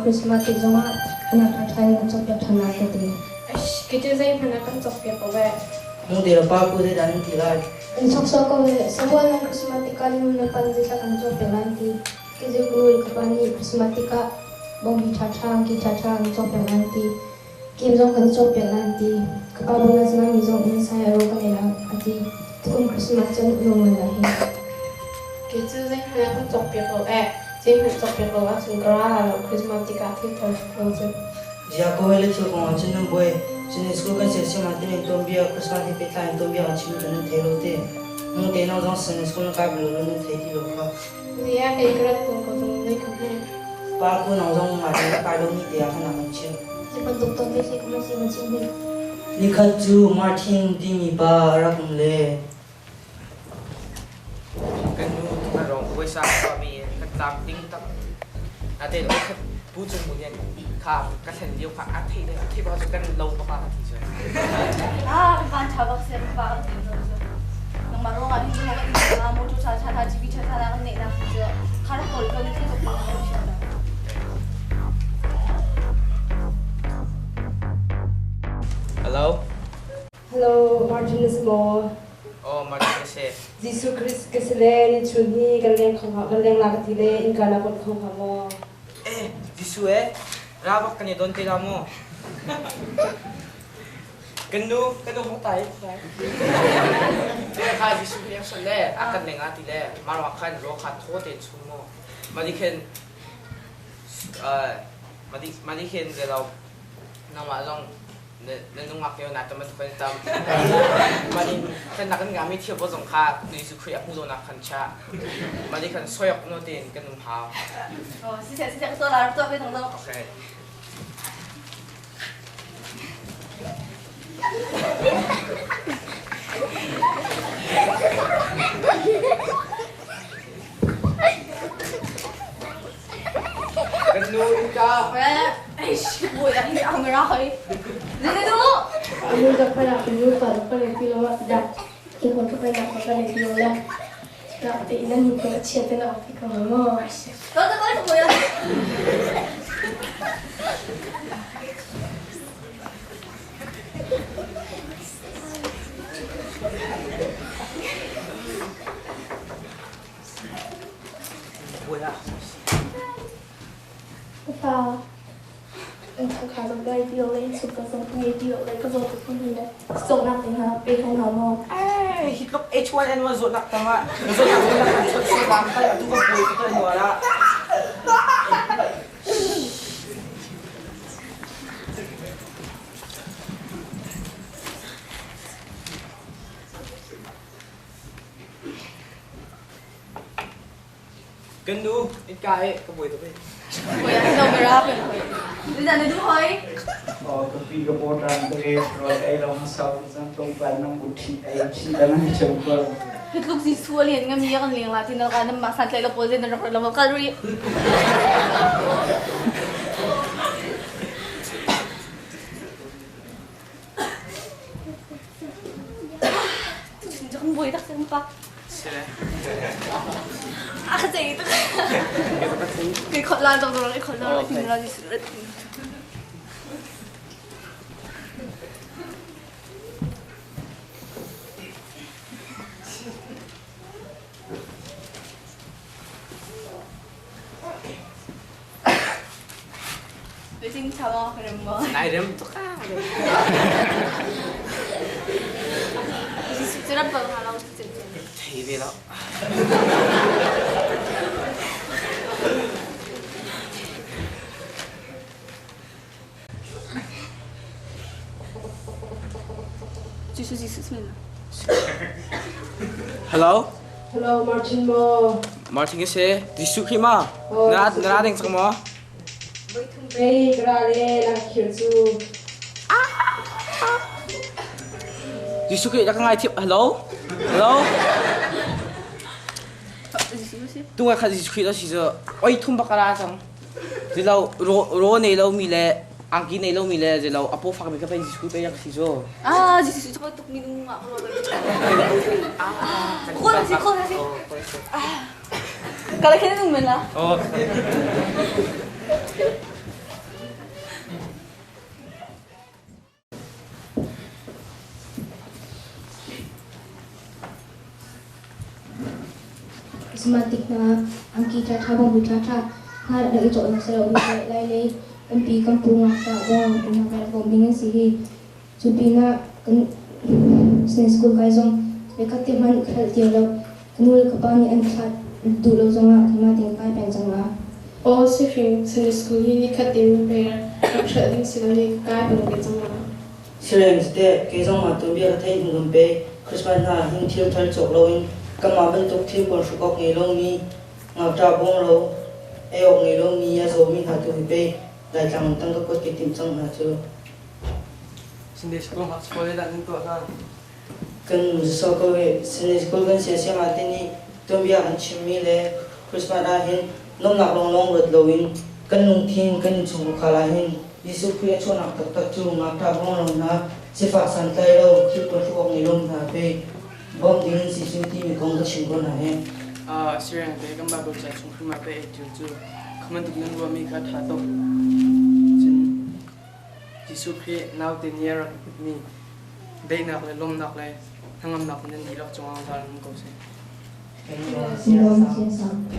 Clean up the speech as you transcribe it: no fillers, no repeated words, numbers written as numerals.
Christmas thì giống á, nhà thay trong việc thằng nào thì cái chữ dây mà nó không chọc việc của vậy. Mung tira pa ko de dan tira. trong số có về số năm Christmas thì cái mình pan gì sang trong việc làm thì cái gì cũng cái pan gì Christmas thì cả bông đi cha cha trong việc làm thì kim trong cái trong việc làm thì cái bao nhiêu là mình trong mình sai rồi cái này là thì cũng Christmas chân luôn mình là hết cái chữ dây mà nó không chọc việc của vậy. Dây mà chọc việc của bạn chúng ta là Christmas thì cả thì thôi rồi chứ. Jia ko hele chu ko chin nam boy. Chin school kan se se ma tin tom bia Christmas ti peta tom bia chin dan thelo te. Mung te na jong sen school ka blo lo te ti lo ka. Vì cái cái cũng có dùng dây không hay. Pa ko na jong ma te ka lo ni te ha na man chen. chỉ còn tục tuần thì cũng mình xin đi Ni khan chu Martin di mi ba ra kum le. Kan nu ka rong ko sa pa mi ka tam ting tam. Ate lo ka pu chung mu yen ka ka sen liu ka a thi ba kan lo pa pa thi je. van chabak sem pa nang marong ali ni na mo chu cha cha ta jibi cha cha na ne na ju khara kol ko ni to pa ko shi da Hello. Hello, Martin is more. Oh, Martin se. Jesus Christ kesele ni chuni galeng khong galeng lagatile in kana kon khong mo. Eh, disu eh. Rabak kan don te mo. Kanu mo tai. Te kha disu yang sale akan lenga ti le. Marwa khan ro kha tho te chu mo. Madiken madiken de lo na ma long nung ngak yo na tamat ko tam manin kan nakan gami thio bo jong kha ni su khri apu do na khan cha mani kan soyok no tin kan num ha si se to la to be thong do okay kan nu ka ai shi boi da ni ang ra hai ni du mình gặp phải là mình phải cái này kilo mà đặt cái con cái này cái này kilo là đặt thì nó nhìn cái chuyện thế nào thì còn mà to to boi da boi à sao anh không khá giống cái điều lên chụp cái giống cái điều lấy cái giống cái gì đấy sống nặng thì hả bị không hả mà ai hit look H1N1 zot nak tama zot nak so lam pa tu ko boi ko to wala Gandu, ikai ko boi to be. boi da no me ra pe ni da ni du hai Cái phi cái bộ trang cái rồi ai lòng sau sang công văn năm bút thi ai thi đã năng chồng vợ hit look si su lian ngam ya kan leng la tin na ka na ma san tlai la pose na ro la ka ri Jangan boy tak sempat. Sila. Kasi itu. Cái khẩn lan trong đó cái khẩn lan thì là gì sự Để xin chào mọi người mà. Nai rem to ka. Sự rất bận hà lâu sự. Thei ve lo. Just bismillah. Hello. Hello, Martin mo. Martin se disu khima. Na ding sang mo. Wait thum be grale la khir chu. Disu khi ngai thip hello. Hello. Tu nga kha disu khi da si zo. Oi thum bakara sang. Di lo ro nei lo mi le angki nei lo mi le je lo apo phak mi ka pen disu pe yak si zo. Ah, just coba tuk minum nggak kalau kok sih. Kalau kita nungguin lah. Oh. Christmatic na ang kita tabang bichacha har da ito na sa ulo lai lai MP kampung sa bong na kaya bombingan sihi subina kan school kai zong bekati man khal tialo kanul kapani an khat dulo zonga kima ting pai pen zonga o si fin sin school hi khatim pe rakha ding silani kai bang ge changa Sirem ste ke zong ma tumbi ka thai ngum pe Christmas na hin thil thal chok loin kama ban tuk thil kon shukok ngi long ni ngap ta bong lo e ok ngi long ni ya zo mi ha tu pe dai tang tang ka kot ke tim chang na chu Sunday school mak sekolah dan itu kan kan so ko Sunday school kan se se ma te ni tumbi an chimi le Christmas na hin nom nak long long rot loin kan nung thin kan chung khala hin Yesu Christ cho nak tak tak chu ngap ta bong lo na se fa san tai lo thil kon shukok ngi long na pe bom ding si chu ti mi kong ka chim ko na he Sering deh kan bagus saya sungguh mape itu kamu tuh nunggu kami kat hato jen disupri now 10 year mi day nak le lom nak le hangam nak nen di lok chong ang dalam kau se Kan Sino ang siyasam